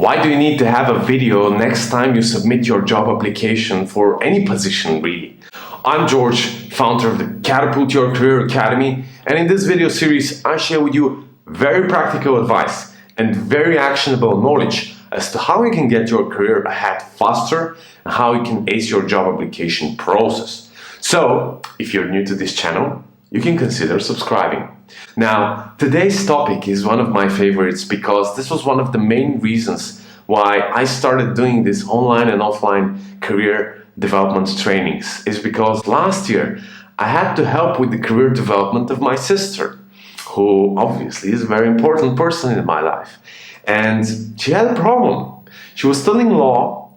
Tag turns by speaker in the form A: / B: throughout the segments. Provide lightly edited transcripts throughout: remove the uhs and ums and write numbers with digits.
A: Why do you need to have a video next time you submit your job application for any position, really? I'm George, founder of the Catapult Your Career Academy, and in this video series I share with you very practical advice and very actionable knowledge as to how you can get your career ahead faster and how you can ace your job application process. So, if you're new to this channel, you can consider subscribing. Now, today's topic is one of my favorites because this was one of the main reasons why I started doing this online and offline career development trainings, is because last year I had to help with the career development of my sister, who obviously is a very important person in my life. And she had a problem. She was studying law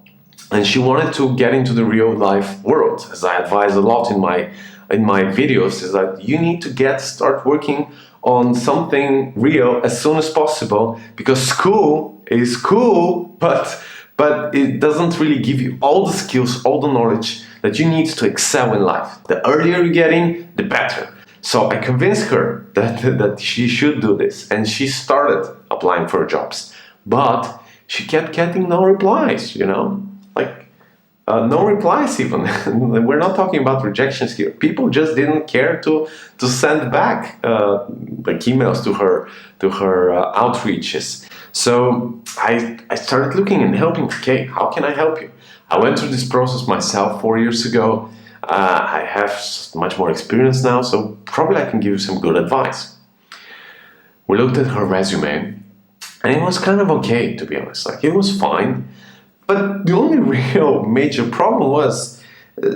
A: and she wanted to get into the real life world, as I advise a lot in my videos, is that you need to start working on something real as soon as possible, because school is cool, but it doesn't really give you all the skills, all the knowledge that you need to excel in life. The earlier you get in, the better. So I convinced her that she should do this, and she started applying for jobs, but she kept getting no replies, no replies even. We're not talking about rejections here. People just didn't care to send back emails to her outreaches. So I started looking and helping. Okay, how can I help you? I went through this process myself 4 years ago. I have much more experience now, so probably I can give you some good advice. We looked at her resume, and it was kind of okay, to be honest. It was fine. But the only real major problem was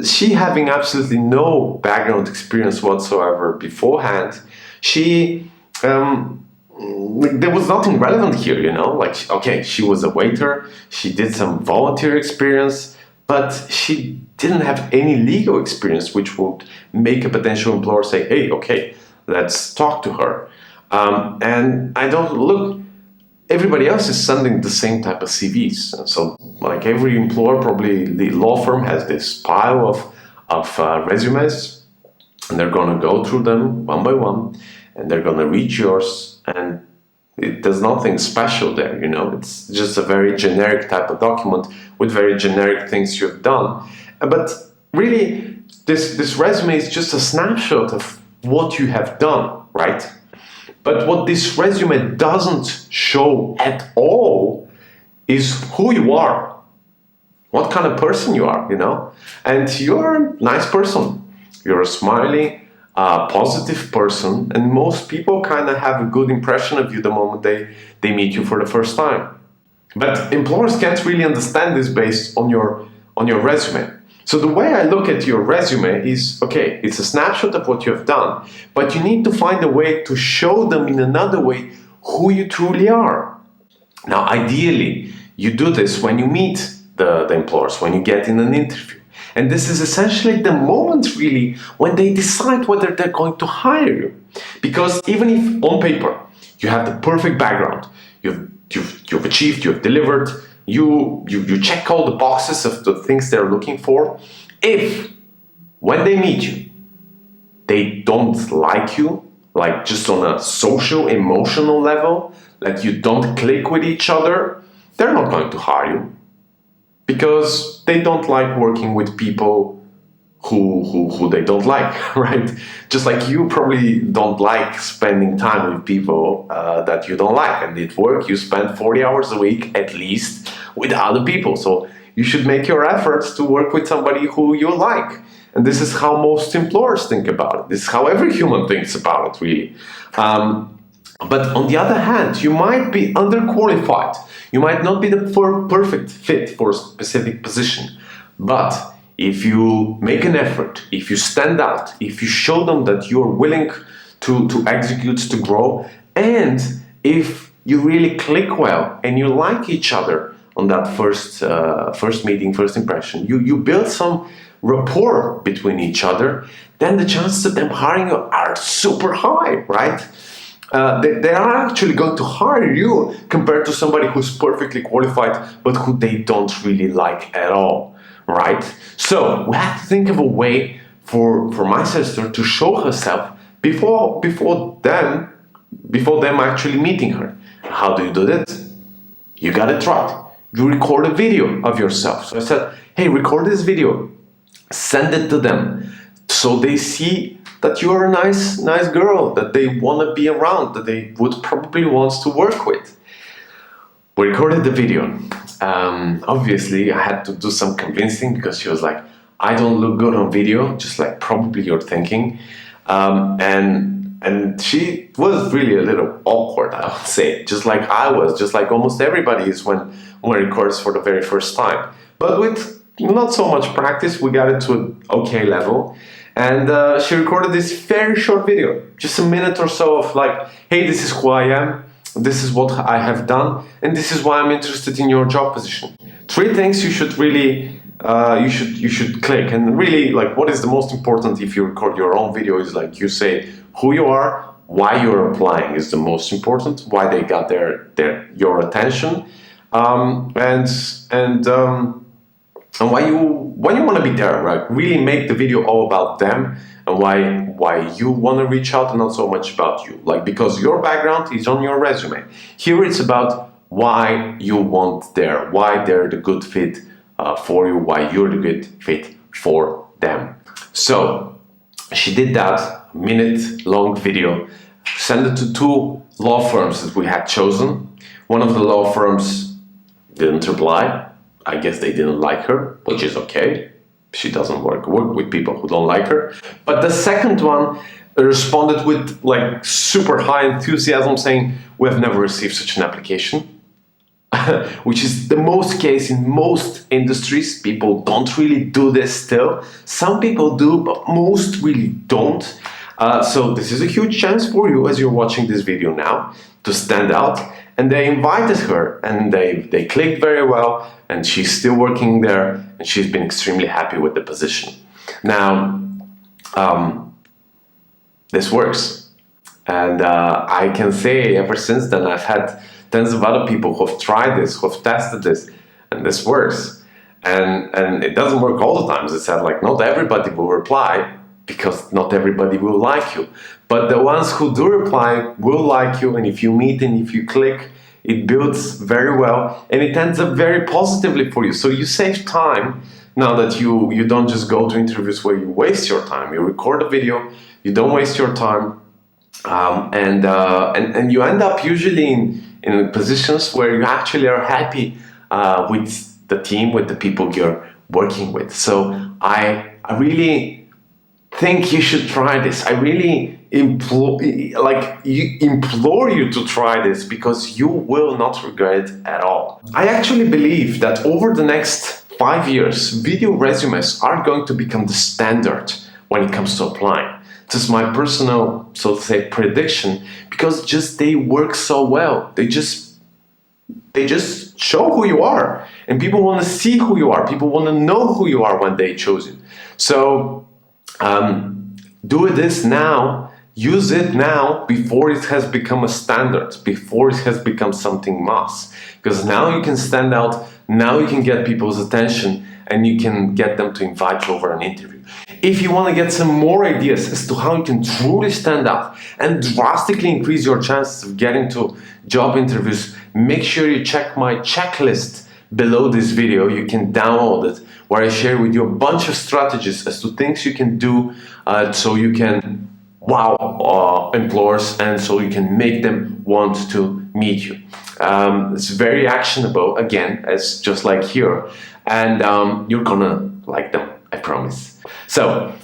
A: she having absolutely no background experience whatsoever beforehand. There was nothing relevant here, okay, she was a waiter, she did some volunteer experience, but she didn't have any legal experience, which would make a potential employer say, hey, okay, let's talk to her. And I don't look. Everybody else is sending the same type of CVs. So every employer, probably the law firm has this pile of resumes, and they're going to go through them one by one, and they're going to read yours, and there's nothing special there, It's just a very generic type of document with very generic things you've done. But really, this resume is just a snapshot of what you have done, right? But what this resume doesn't show at all is who you are, what kind of person you are, And you're a nice person. You're a smiley, positive person, and most people kind of have a good impression of you the moment they meet you for the first time. But employers can't really understand this based on your resume. So the way I look at your resume is, okay, it's a snapshot of what you have done, but you need to find a way to show them in another way who you truly are. Now, ideally, you do this when you meet the employers, when you get in an interview. And this is essentially the moment, really, when they decide whether they're going to hire you. Because even if on paper you have the perfect background, you've achieved, you've delivered, you check all the boxes of the things they're looking for. If, when they meet you, they don't like you, just on a social, emotional level, you don't click with each other, they're not going to hire you. Because they don't like working with people who they don't like, right? Just like you probably don't like spending time with people that you don't like. And at work, you spend 40 hours a week at least with other people. So you should make your efforts to work with somebody who you like. And this is how most employers think about it. This is how every human thinks about it, really. But on the other hand, you might be underqualified. You might not be the perfect fit for a specific position. But if you make an effort, if you stand out, if you show them that you're willing to execute, to grow, and if you really click well and you like each other on that first meeting, first impression, you build some rapport between each other, then the chances of them hiring you are super high, right? They are actually going to hire you compared to somebody who's perfectly qualified but who they don't really like at all, right? So we have to think of a way for my sister to show herself before them actually meeting her. How do you do that? You got it right. You record a video of yourself. So I said, hey, record this video, send it to them, so they see that you are a nice girl, that they want to be around, that they would probably want to work with. We recorded the video. Obviously, I had to do some convincing because she was like, I don't look good on video, just like probably you're thinking. And she was really a little awkward, I would say, just like I was, just like almost everybody is when records for the very first time. But with not so much practice, we got it to an okay level. And she recorded this very short video, just a minute or so of like, hey, this is who I am, this is what I have done, and this is why I'm interested in your job position. 3 things you should really you should click. And really, like, what is the most important if you record your own video is like you say who you are, why you're applying is the most important, why they got your attention, and why you want to be there, right? Really make the video all about them and why you want to reach out and not so much about you. Like, because your background is on your resume. Here it's about why you want there, why they're the good fit for you, why you're the good fit for them. So she did that minute-long video, sent it to 2 law firms that we had chosen. One of the law firms didn't reply. I guess they didn't like her, which is okay. She doesn't work with people who don't like her. But the second one responded with like super high enthusiasm, saying, we have never received such an application. Which is the most case in most industries. People don't really do this still. Some people do, but most really don't. So this is a huge chance for you as you're watching this video now to stand out. And they invited her, and they clicked very well, and she's still working there, and she's been extremely happy with the position. Now, this works. And I can say ever since then I've had tons of other people who have tried this, who have tested this, and this works. And it doesn't work all the time. As I said, like, not everybody will reply because not everybody will like you. But the ones who do reply will like you, and if you meet and if you click, it builds very well and it ends up very positively for you. So you save time now that you don't just go to interviews where you waste your time. You record a video, you don't waste your time, and you end up usually in positions where you actually are happy with the team, with the people you're working with. So I really think you should try this. I really implore you to try this because you will not regret it at all. I actually believe that over the next 5 years, video resumes are going to become the standard when it comes to applying. This is my personal, so to say, prediction, because just they work so well. They just show who you are, and people want to see who you are. People want to know who you are when they choose you. So do this now. Use it now before it has become a standard, before it has become something mass. Because now you can stand out, now you can get people's attention, and you can get them to invite you over an interview. If you want to get some more ideas as to how you can truly stand out and drastically increase your chances of getting to job interviews, make sure you check my checklist below this video. You can download it, where I share with you a bunch of strategies as to things you can do so you can wow employers, and so you can make them want to meet you. It's very actionable, again, as just like here, and you're gonna like them, I promise. So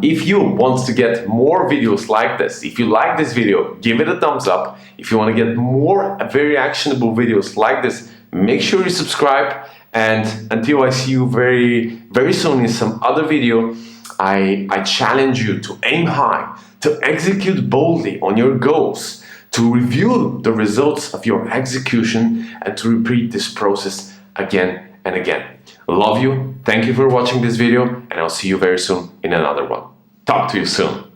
A: if you want to get more videos like this, if you like this video, give it a thumbs up. If you want to get more very actionable videos like this, make sure you subscribe. And until I see you very soon in some other video, I challenge you to aim high, to execute boldly on your goals, to review the results of your execution, and to repeat this process again and again. Love you. Thank you for watching this video, and I'll see you very soon in another one. Talk to you soon.